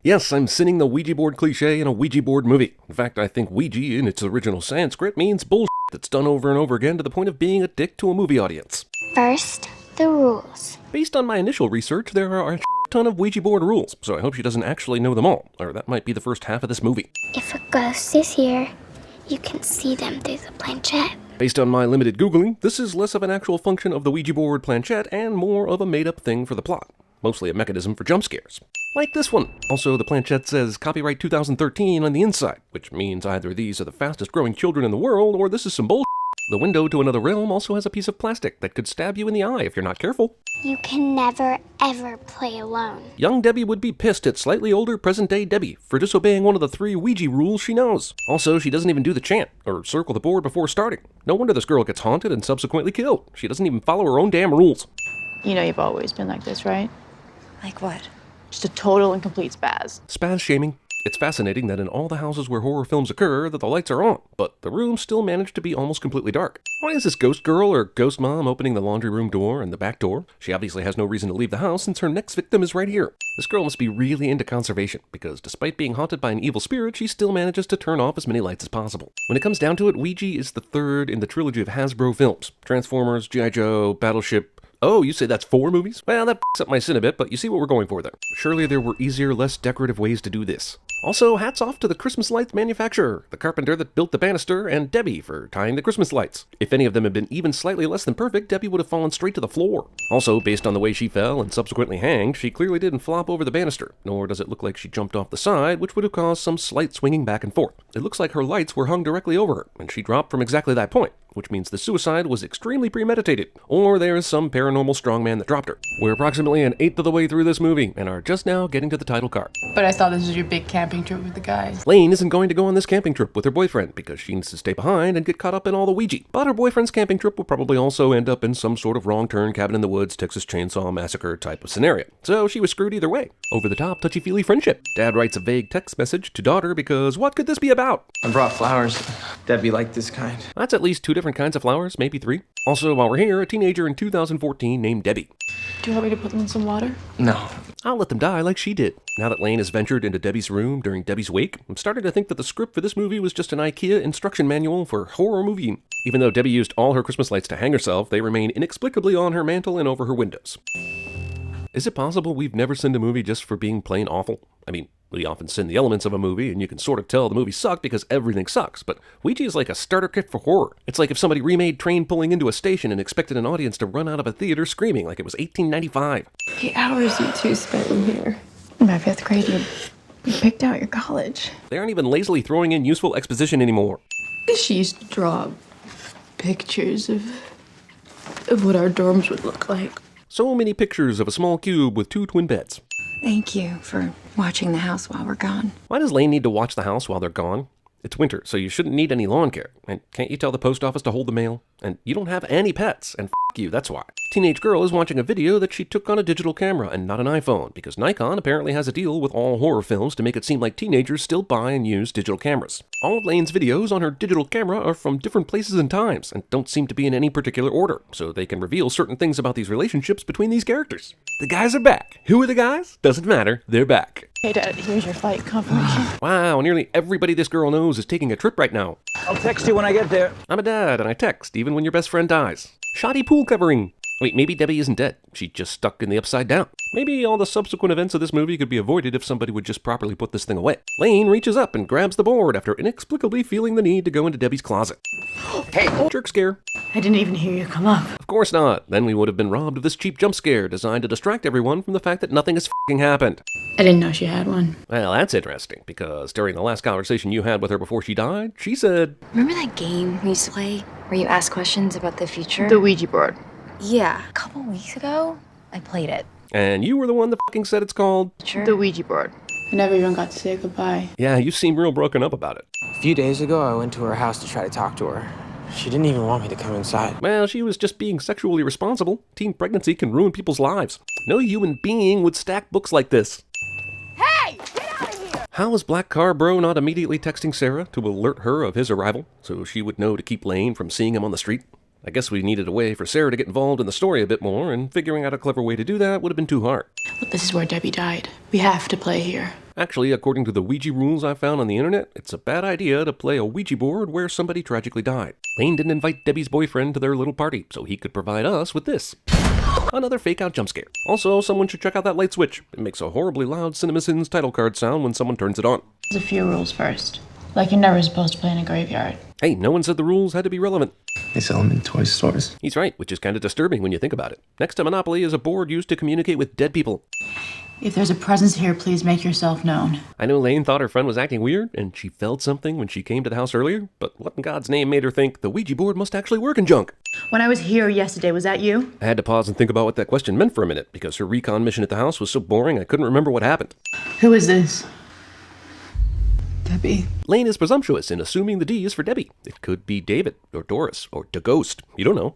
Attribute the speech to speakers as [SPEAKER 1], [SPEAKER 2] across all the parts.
[SPEAKER 1] Yes, I'm sinning the Ouija board cliche in a Ouija board movie. In fact, I think Ouija, in its original Sanskrit, means bullshit that's done over and over again to the point of being a dick to a movie audience.
[SPEAKER 2] First, the rules.
[SPEAKER 1] Based on my initial research, there are a ton of Ouija board rules, so I hope she doesn't actually know them all, or that might be the first half of this movie.
[SPEAKER 2] If a ghost is here, you can see them through the planchette.
[SPEAKER 1] Based on my limited Googling, this is less of an actual function of the Ouija board planchette and more of a made-up thing for the plot. Mostly a mechanism for jump scares. Like this one. Also, the planchette says copyright 2013 on the inside, which means either these are the fastest growing children in the world, or this is some bullshit. The window to another realm also has a piece of plastic that could stab you in the eye if you're not careful.
[SPEAKER 2] You can never, ever play alone.
[SPEAKER 1] Young Debbie would be pissed at slightly older present-day Debbie for disobeying one of the 3 Ouija rules she knows. Also, she doesn't even do the chant, or circle the board before starting. No wonder this girl gets haunted and subsequently killed. She doesn't even follow her own damn rules.
[SPEAKER 3] You know you've always been like this, right?
[SPEAKER 4] Like what?
[SPEAKER 3] Just a total and complete spaz.
[SPEAKER 1] Spaz shaming. It's fascinating that in all the houses where horror films occur that the lights are on, but the rooms still manage to be almost completely dark. Why is this ghost girl or ghost mom opening the laundry room door and the back door? She obviously has no reason to leave the house since her next victim is right here. This girl must be really into conservation, because despite being haunted by an evil spirit, she still manages to turn off as many lights as possible. When it comes down to it, Ouija is the third in the trilogy of Hasbro films. Transformers, G.I. Joe, Battleship. Oh, you say that's 4 movies? Well, that f***s up my sin a bit, but you see what we're going for there. Surely there were easier, less decorative ways to do this. Also, hats off to the Christmas lights manufacturer, the carpenter that built the banister, and Debbie for tying the Christmas lights. If any of them had been even slightly less than perfect, Debbie would have fallen straight to the floor. Also, based on the way she fell and subsequently hanged, she clearly didn't flop over the banister, nor does it look like she jumped off the side, which would have caused some slight swinging back and forth. It looks like her lights were hung directly over her, and she dropped from exactly that point, which means the suicide was extremely premeditated, or there is some paranormal strongman that dropped her. We're approximately an 1/8 of the way through this movie, and are just now getting to the title card.
[SPEAKER 5] But I saw this was your big camping trip with the guys.
[SPEAKER 1] Lane isn't going to go on this camping trip with her boyfriend, because she needs to stay behind and get caught up in all the Ouija. But her boyfriend's camping trip will probably also end up in some sort of wrong turn, cabin in the woods, Texas Chainsaw Massacre type of scenario. So she was screwed either way. Over the top, touchy-feely friendship. Dad writes a vague text message to daughter because what could this be about?
[SPEAKER 6] I brought flowers. Debbie liked this kind.
[SPEAKER 1] That's at least 2 different kinds of flowers, maybe 3. Also, while we're here, a teenager in 2014 named Debbie.
[SPEAKER 3] Do you want me to put them in some water?
[SPEAKER 6] No.
[SPEAKER 1] I'll let them die like she did. Now that Lane has ventured into Debbie's room during Debbie's wake, I'm starting to think that the script for this movie was just an IKEA instruction manual for horror movie. Even though Debbie used all her Christmas lights to hang herself, they remain inexplicably on her mantle and over her windows. Is it possible we've never seen a movie just for being plain awful? I mean, we often sin the elements of a movie, and you can sort of tell the movie sucked because everything sucks, but Ouija is like a starter kit for horror. It's like if somebody remade Train Pulling Into a Station and expected an audience to run out of a theater screaming like it was 1895.
[SPEAKER 4] 8 hours you 2 spent in here. In my 5th grade, you picked out your college.
[SPEAKER 1] They aren't even lazily throwing in useful exposition anymore.
[SPEAKER 3] She used to draw pictures of what our dorms would look like.
[SPEAKER 1] So many pictures of a small cube with 2 twin beds.
[SPEAKER 4] Thank you for watching the house while we're gone.
[SPEAKER 1] Why does Lane need to watch the house while they're gone? It's winter, so you shouldn't need any lawn care. And can't you tell the post office to hold the mail? And you don't have any pets, and f*** you, that's why. Teenage girl is watching a video that she took on a digital camera and not an iPhone, because Nikon apparently has a deal with all horror films to make it seem like teenagers still buy and use digital cameras. All of Lane's videos on her digital camera are from different places and times, and don't seem to be in any particular order, so they can reveal certain things about these relationships between these characters. The guys are back. Who are the guys? Doesn't matter, they're back.
[SPEAKER 3] Hey, Dad, here's your flight confirmation.
[SPEAKER 1] Wow, nearly everybody this girl knows is taking a trip right now.
[SPEAKER 7] I'll text you when I get there.
[SPEAKER 1] I'm a dad, and I text, even when your best friend dies. Shoddy pool covering. Wait, maybe Debbie isn't dead. She's just stuck in the upside down. Maybe all the subsequent events of this movie could be avoided if somebody would just properly put this thing away. Lane reaches up and grabs the board after inexplicably feeling the need to go into Debbie's closet.
[SPEAKER 7] Hey!
[SPEAKER 1] Jerk scare.
[SPEAKER 3] I didn't even hear you come up.
[SPEAKER 1] Of course not. Then we would have been robbed of this cheap jump scare designed to distract everyone from the fact that nothing has f***ing happened.
[SPEAKER 3] I didn't know she had one.
[SPEAKER 1] Well, that's interesting, because during the last conversation you had with her before she died, she said,
[SPEAKER 4] Remember that game we used to play where you ask questions about the future?
[SPEAKER 3] The Ouija board.
[SPEAKER 4] Yeah. A couple weeks ago, I played it.
[SPEAKER 1] and you were the one that f***ing said it's called...
[SPEAKER 4] Sure.
[SPEAKER 3] The Ouija board. I never even got to say goodbye.
[SPEAKER 1] Yeah, you seem real broken up about it.
[SPEAKER 6] A few days ago, I went to her house to try to talk to her. She didn't even want me to come inside.
[SPEAKER 1] Well, she was just being sexually responsible. Teen pregnancy can ruin people's lives. No human being would stack books like this.
[SPEAKER 5] Hey! Get out of here!
[SPEAKER 1] How was Black Car Bro not immediately texting Sarah to alert her of his arrival, so she would know to keep Lane from seeing him on the street? I guess we needed a way for Sarah to get involved in the story a bit more, and figuring out a clever way to do that would have been too hard.
[SPEAKER 3] Look, this is where Debbie died. We have to play here.
[SPEAKER 1] Actually, according to the Ouija rules I found on the internet, it's a bad idea to play a Ouija board where somebody tragically died. Lane didn't invite Debbie's boyfriend to their little party, so he could provide us with this. Another fake-out jump scare. Also, someone should check out that light switch. It makes a horribly loud CinemaSins title card sound when someone turns it on.
[SPEAKER 3] There's a few rules first. Like you're never supposed to play in a graveyard.
[SPEAKER 1] Hey, no one said the rules had to be relevant.
[SPEAKER 8] They sell them in toy stores.
[SPEAKER 1] He's right, which is kind of disturbing when you think about it. Next to Monopoly is a board used to communicate with dead people.
[SPEAKER 3] If there's a presence here, please make yourself known.
[SPEAKER 1] I know Lane thought her friend was acting weird, and she felt something when she came to the house earlier, but what in God's name made her think the Ouija board must actually work in junk?
[SPEAKER 3] When I was here yesterday, was that you?
[SPEAKER 1] I had to pause and think about what that question meant for a minute, because her recon mission at the house was so boring I couldn't remember what happened.
[SPEAKER 3] Who is this? Debbie.
[SPEAKER 1] Lane is presumptuous in assuming the D is for Debbie. It could be David, or Doris, or the Ghost. You don't know.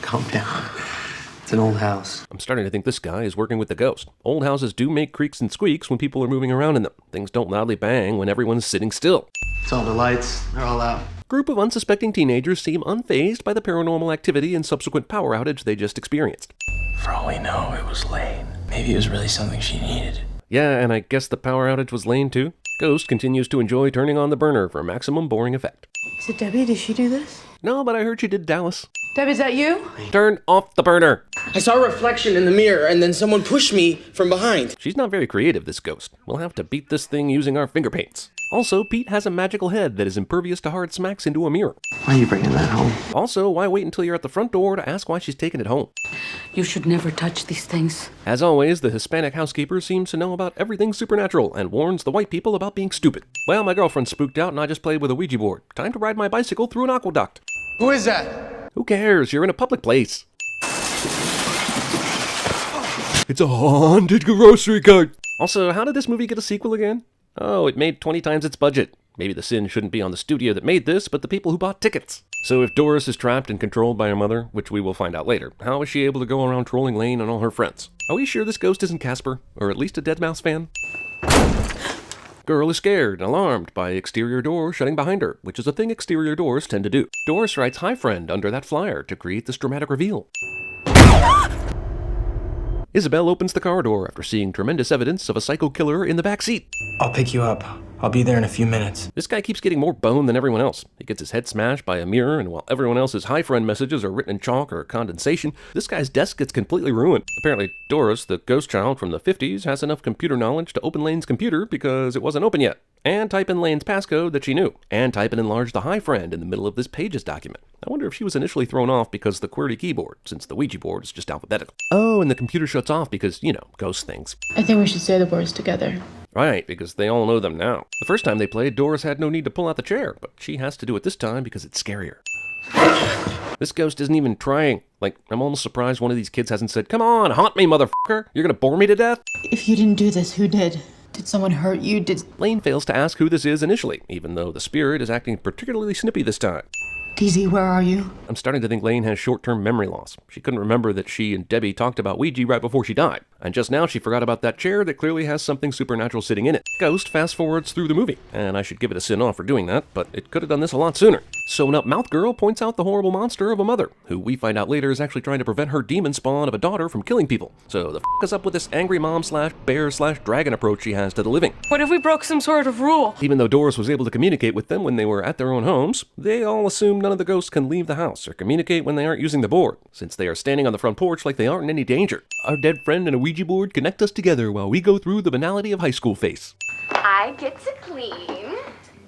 [SPEAKER 8] Calm down. It's an old house.
[SPEAKER 1] I'm starting to think this guy is working with the Ghost. Old houses do make creaks and squeaks when people are moving around in them. Things don't loudly bang when everyone's sitting still.
[SPEAKER 8] It's all the lights. They're all out.
[SPEAKER 1] Group of unsuspecting teenagers seem unfazed by the paranormal activity and subsequent power outage they just experienced.
[SPEAKER 6] For all we know, it was Lane. Maybe it was really something she needed.
[SPEAKER 1] Yeah, and I guess the power outage was Lane too. Ghost continues to enjoy turning on the burner for maximum boring effect.
[SPEAKER 3] Is it Debbie? Did she do this?
[SPEAKER 1] No, but I heard she did Dallas.
[SPEAKER 3] Debbie, is that you?
[SPEAKER 1] Turn off the burner!
[SPEAKER 9] I saw a reflection in the mirror, and then someone pushed me from behind.
[SPEAKER 1] She's not very creative, this Ghost. We'll have to beat this thing using our finger paints. Also, Pete has a magical head that is impervious to hard smacks into a mirror.
[SPEAKER 8] Why are you bringing that home?
[SPEAKER 1] Also, why wait until you're at the front door to ask why she's taking it home?
[SPEAKER 5] You should never touch these things.
[SPEAKER 1] As always, the Hispanic housekeeper seems to know about everything supernatural and warns the white people about being stupid. Well, my girlfriend spooked out and I just played with a Ouija board. Time to ride my bicycle through an aqueduct.
[SPEAKER 9] Who is that?
[SPEAKER 1] Who cares? You're in a public place. It's a haunted grocery cart. Also, how did this movie get a sequel again? Oh, it made 20 times its budget. Maybe the sin shouldn't be on the studio that made this, but the people who bought tickets. So if Doris is trapped and controlled by her mother, which we will find out later, how is she able to go around trolling Lane and all her friends? Are we sure this ghost isn't Casper? Or at least a Deadmau5 fan? Girl is scared and alarmed by exterior door shutting behind her, which is a thing exterior doors tend to do. Doris writes "Hi friend" under that flyer to create this dramatic reveal. Isabel opens the car door after seeing tremendous evidence of a psycho killer in the back seat.
[SPEAKER 6] I'll pick you up. I'll be there in a few minutes.
[SPEAKER 1] This guy keeps getting more bone than everyone else. He gets his head smashed by a mirror, and while everyone else's "hi friend" messages are written in chalk or condensation, this guy's desk gets completely ruined. Apparently, Doris, the ghost child from the 50s, has enough computer knowledge to open Lane's computer because it wasn't open yet, and type in Lane's passcode that she knew, and type and enlarge the "hi friend" in the middle of this Pages document. I wonder if she was initially thrown off because of the QWERTY keyboard, since the Ouija board is just alphabetical. Oh, and the computer shuts off because, you know, ghost things.
[SPEAKER 3] I think we should say the words together.
[SPEAKER 1] Right, because they all know them now. The first time they played, Doris had no need to pull out the chair, but she has to do it this time because it's scarier. This ghost isn't even trying. Like, I'm almost surprised one of these kids hasn't said, "Come on, haunt me, motherfucker! You're gonna bore me to death?"
[SPEAKER 3] If you didn't do this, who did? Did someone hurt you?
[SPEAKER 1] Lane fails to ask who this is initially, even though the spirit is acting particularly snippy this time.
[SPEAKER 3] DZ, where are you?
[SPEAKER 1] I'm starting to think Lane has short-term memory loss. She couldn't remember that she and Debbie talked about Ouija right before she died. And just now she forgot about that chair that clearly has something supernatural sitting in it. Ghost fast-forwards through the movie, and I should give it a sin off for doing that, but it could have done this a lot sooner. Sewn-up mouth girl points out the horrible monster of a mother, who we find out later is actually trying to prevent her demon spawn of a daughter from killing people. So the is up with this angry mom/bear/dragon approach she has to the living?
[SPEAKER 5] What if we broke some sort of rule?
[SPEAKER 1] Even though Doris was able to communicate with them when they were at their own homes, they all assume none of the ghosts can leave the house or communicate when they aren't using the board, since they are standing on the front porch like they aren't in any danger. Our dead friend and a Ouija board connect us together while we go through the banality of high school face.
[SPEAKER 2] I get to clean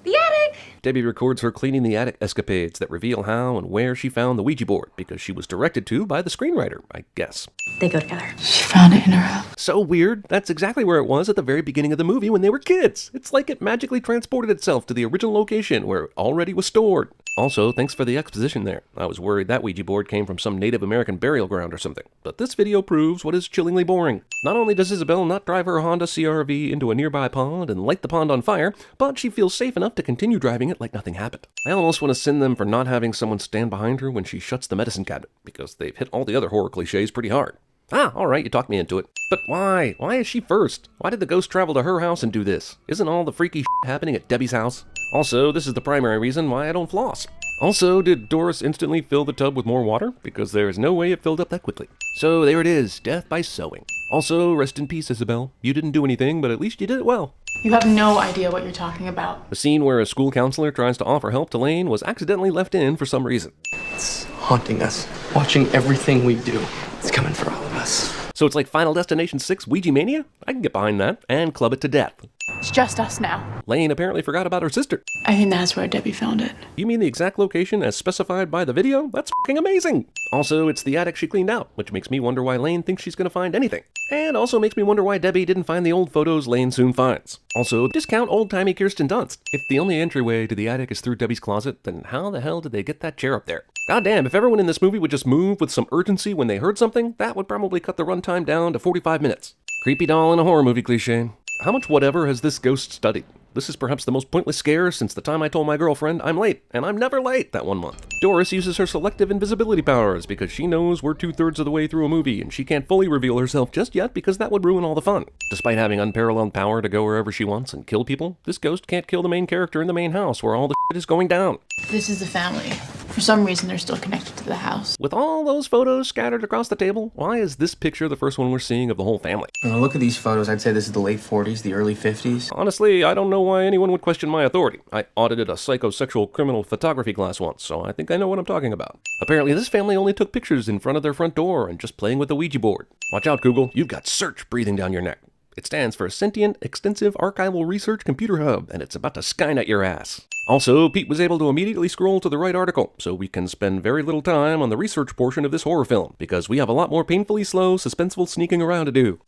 [SPEAKER 2] the attic.
[SPEAKER 1] Debbie records her cleaning the attic escapades that reveal how and where she found the Ouija board, because she was directed to by the screenwriter, I guess.
[SPEAKER 5] They go together.
[SPEAKER 3] She found it in her house.
[SPEAKER 1] So weird. That's exactly where it was at the very beginning of the movie when they were kids. It's like it magically transported itself to the original location where it already was stored. Also, thanks for the exposition there. I was worried that Ouija board came from some Native American burial ground or something. But this video proves what is chillingly boring. Not only does Isabel not drive her Honda CR-V into a nearby pond and light the pond on fire, but she feels safe enough to continue driving it like nothing happened. I almost want to send them for not having someone stand behind her when she shuts the medicine cabinet, because they've hit all the other horror cliches pretty hard. Ah, alright, you talked me into it. But why? Why is she first? Why did the ghost travel to her house and do this? Isn't all the freaky shit happening at Debbie's house? Also, this is the primary reason why I don't floss. Also, did Doris instantly fill the tub with more water? Because there is no way it filled up that quickly. So there it is, death by sewing. Also, rest in peace, Isabel. You didn't do anything, but at least you did it well.
[SPEAKER 3] You have no idea what you're talking about.
[SPEAKER 1] The scene where a school counselor tries to offer help to Lane was accidentally left in for some reason.
[SPEAKER 8] It's haunting us. Watching everything we do. It's coming for all of us.
[SPEAKER 1] So it's like Final Destination 6 Ouija Mania? I can get behind that and club it to death.
[SPEAKER 3] It's just us now.
[SPEAKER 1] Lane apparently forgot about her sister.
[SPEAKER 3] I think that's where Debbie found it.
[SPEAKER 1] You mean the exact location as specified by the video? That's f***ing amazing! Also, it's the attic she cleaned out, which makes me wonder why Lane thinks she's gonna find anything. And also makes me wonder why Debbie didn't find the old photos Lane soon finds. Also, discount old-timey Kirsten Dunst. If the only entryway to the attic is through Debbie's closet, then how the hell did they get that chair up there? Goddamn, if everyone in this movie would just move with some urgency when they heard something, that would probably cut the runtime down to 45 minutes. Creepy doll in a horror movie cliche. How much whatever has this ghost studied? This is perhaps the most pointless scare since the time I told my girlfriend I'm late, and I'm never late that 1 month. Doris uses her selective invisibility powers because she knows we're 2/3 of the way through a movie and she can't fully reveal herself just yet because that would ruin all the fun. Despite having unparalleled power to go wherever she wants and kill people, this ghost can't kill the main character in the main house where all the shit is going down.
[SPEAKER 3] This is the family. For some reason, they're still connected to the house.
[SPEAKER 1] With all those photos scattered across the table, why is this picture the first one we're seeing of the whole family?
[SPEAKER 6] When I look at these photos, I'd say this is the late 40s, the early 50s.
[SPEAKER 1] Honestly, I don't know why anyone would question my authority. I audited a psychosexual criminal photography class once, so I think I know what I'm talking about. Apparently, this family only took pictures in front of their front door and just playing with the Ouija board. Watch out, Google. You've got search breathing down your neck. It stands for Sentient Extensive Archival Research Computer Hub, and it's about to Skynet your ass. Also, Pete was able to immediately scroll to the right article, so we can spend very little time on the research portion of this horror film, because we have a lot more painfully slow, suspenseful sneaking around to do.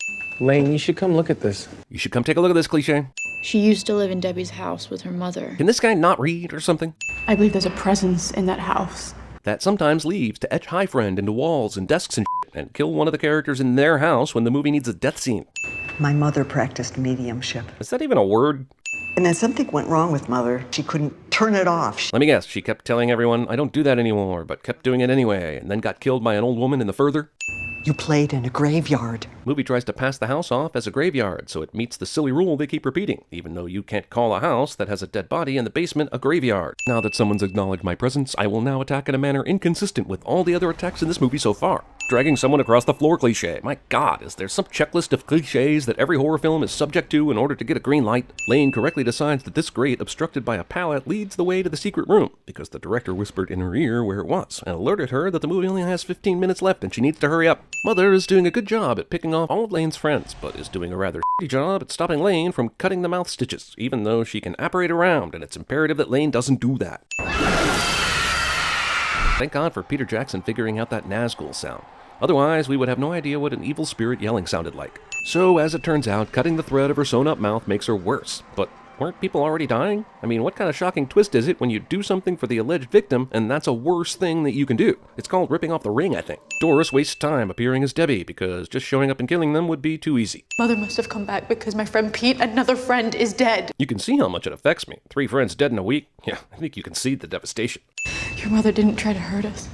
[SPEAKER 6] Lane, you should come look at this.
[SPEAKER 1] You should come take a look at this cliche.
[SPEAKER 3] She used to live in Debbie's house with her mother.
[SPEAKER 1] Can this guy not read or something?
[SPEAKER 3] I believe there's a presence in that house.
[SPEAKER 1] That sometimes leaves to etch Hi Friend into walls and desks and shit, and kill one of the characters in their house when the movie needs a death scene.
[SPEAKER 10] My mother practiced mediumship.
[SPEAKER 1] Is that even a word?
[SPEAKER 10] And then something went wrong with Mother. She couldn't turn it off.
[SPEAKER 1] Let me guess, she kept telling everyone, I don't do that anymore, but kept doing it anyway, and then got killed by an old woman in the further?
[SPEAKER 10] You played in a graveyard.
[SPEAKER 1] Movie tries to pass the house off as a graveyard, so it meets the silly rule they keep repeating, even though you can't call a house that has a dead body in the basement a graveyard. Now that someone's acknowledged my presence, I will now attack in a manner inconsistent with all the other attacks in this movie so far. Dragging someone across the floor cliche. My god, is there some checklist of cliches that every horror film is subject to in order to get a green light? Lane correctly decides that this grate obstructed by a pallet leads the way to the secret room, because the director whispered in her ear where it was, and alerted her that the movie only has 15 minutes left and she needs to hurry up. Mother is doing a good job at picking off all of Lane's friends, but is doing a rather shitty job at stopping Lane from cutting the mouth stitches, even though she can apparate around, and it's imperative that Lane doesn't do that. Thank God for Peter Jackson figuring out that Nazgul sound. Otherwise, we would have no idea what an evil spirit yelling sounded like. So, as it turns out, cutting the thread of her sewn-up mouth makes her worse. But weren't people already dying? I mean, what kind of shocking twist is it when you do something for the alleged victim, and that's a worse thing that you can do? It's called ripping off the ring, I think. Doris wastes time appearing as Debbie, because just showing up and killing them would be too easy.
[SPEAKER 3] Mother must have come back because my friend Pete, another friend, is dead.
[SPEAKER 1] You can see how much it affects me. 3 friends dead in a week. Yeah, I think you can see the devastation.
[SPEAKER 3] Your mother didn't try to hurt us.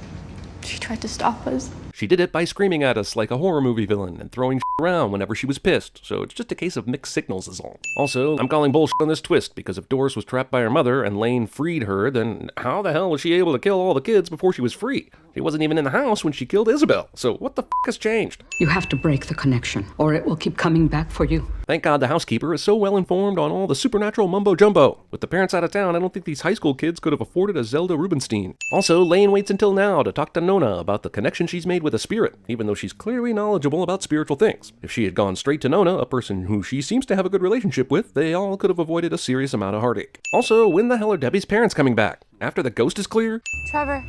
[SPEAKER 3] She tried to stop us.
[SPEAKER 1] She did it by screaming at us like a horror movie villain and throwing shit around whenever she was pissed, so it's just a case of mixed signals is all. Also, I'm calling bullshit on this twist, because if Doris was trapped by her mother and Lane freed her, then how the hell was she able to kill all the kids before she was free? She wasn't even in the house when she killed Isabel, so what the f*** has changed?
[SPEAKER 5] You have to break the connection, or it will keep coming back for you.
[SPEAKER 1] Thank God the housekeeper is so well informed on all the supernatural mumbo-jumbo. With the parents out of town, I don't think these high school kids could have afforded a Zelda Rubinstein. Also, Lane waits until now to talk to Nona about the connection she's made with a spirit, even though she's clearly knowledgeable about spiritual things. If she had gone straight to Nona, a person who she seems to have a good relationship with, they all could have avoided a serious amount of heartache. Also, when the hell are Debbie's parents coming back? After the ghost is clear?
[SPEAKER 11] Trevor.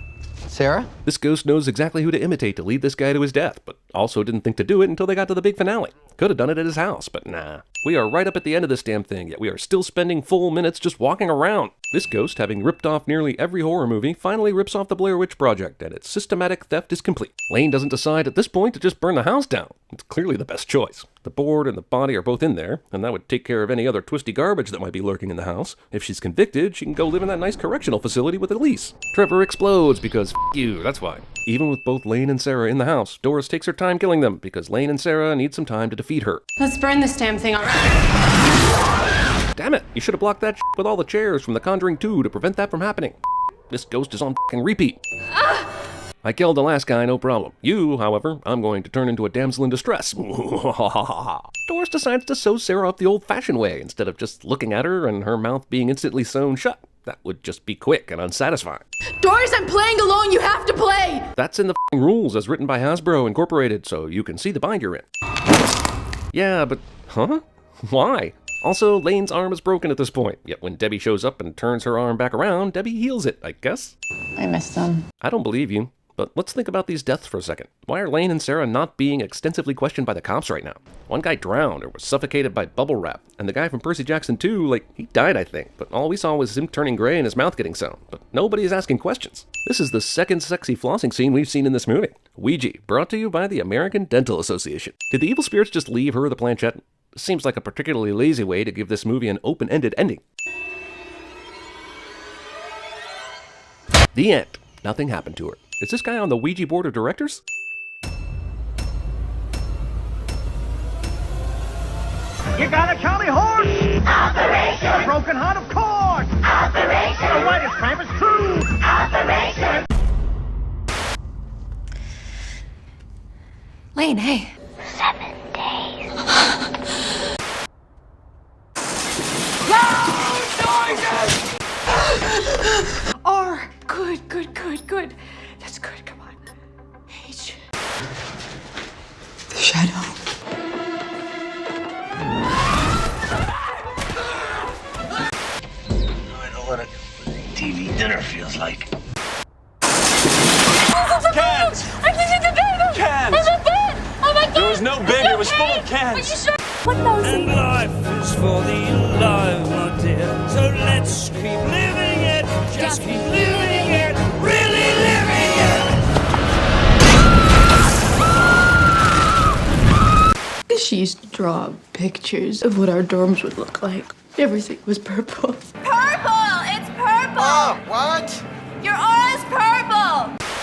[SPEAKER 8] Sarah?
[SPEAKER 1] This ghost knows exactly who to imitate to lead this guy to his death, but also didn't think to do it until they got to the big finale. Could have done it at his house, but nah. We are right up at the end of this damn thing, yet we are still spending full minutes just walking around. This ghost, having ripped off nearly every horror movie, finally rips off the Blair Witch Project, and its systematic theft is complete. Lane doesn't decide at this point to just burn the house down. It's clearly the best choice. The board and the body are both in there, and that would take care of any other twisty garbage that might be lurking in the house. If she's convicted, she can go live in that nice correctional facility with Elise. Trevor explodes because f*** you, that's why. Even with both Lane and Sarah in the house, Doris takes her time killing them because Lane and Sarah need some time to defeat her.
[SPEAKER 11] Let's burn this damn thing already.
[SPEAKER 1] Damn it, you should have blocked that shit with all the chairs from The Conjuring 2 to prevent that from happening. This ghost is on f***ing repeat. I killed the last guy, no problem. You, however, I'm going to turn into a damsel in distress. Doris decides to sew Sarah up the old-fashioned way instead of just looking at her and her mouth being instantly sewn shut. That would just be quick and unsatisfying.
[SPEAKER 3] Doris, I'm playing alone. You have to play.
[SPEAKER 1] That's in the rules as written by Hasbro Incorporated, so you can see the bind you're in. Yeah, but huh? Why? Also, Lane's arm is broken at this point, yet when Debbie shows up and turns her arm back around, Debbie heals it, I guess.
[SPEAKER 4] I missed them.
[SPEAKER 1] I don't believe you, but let's think about these deaths for a second. Why are Lane and Sarah not being extensively questioned by the cops right now? One guy drowned or was suffocated by bubble wrap, and the guy from Percy Jackson 2, like, he died, I think, but all we saw was him turning gray and his mouth getting sewn, but nobody is asking questions. This is the second sexy flossing scene we've seen in this movie. Ouija, brought to you by the American Dental Association. Did the evil spirits just leave her the planchette? Seems like a particularly lazy way to give this movie an open-ended ending. The end. Nothing happened to her. Is this guy on the Ouija board of directors?
[SPEAKER 7] You got a Charlie horse?
[SPEAKER 11] Operation!
[SPEAKER 7] A broken heart, of course!
[SPEAKER 11] Operation!
[SPEAKER 7] The whitest tramp is true!
[SPEAKER 11] Operation!
[SPEAKER 4] Lane, hey.
[SPEAKER 2] 7 days.
[SPEAKER 4] R. Good, good, good, good. That's good, come on. H. The shadow.
[SPEAKER 7] I know what a TV dinner feels like.
[SPEAKER 11] Cans! I think it's a baby!
[SPEAKER 7] Cans!
[SPEAKER 11] It's a bed! Oh my God!
[SPEAKER 7] There was no baby, it was full of cans!
[SPEAKER 11] Are you sure? What knows?
[SPEAKER 12] And life is for the alive, my dear. So let's keep living it. Just keep living it. Really living it.
[SPEAKER 3] She used to draw pictures of what our dorms would look like. Everything was purple.
[SPEAKER 11] Purple! It's purple!
[SPEAKER 13] Oh, what?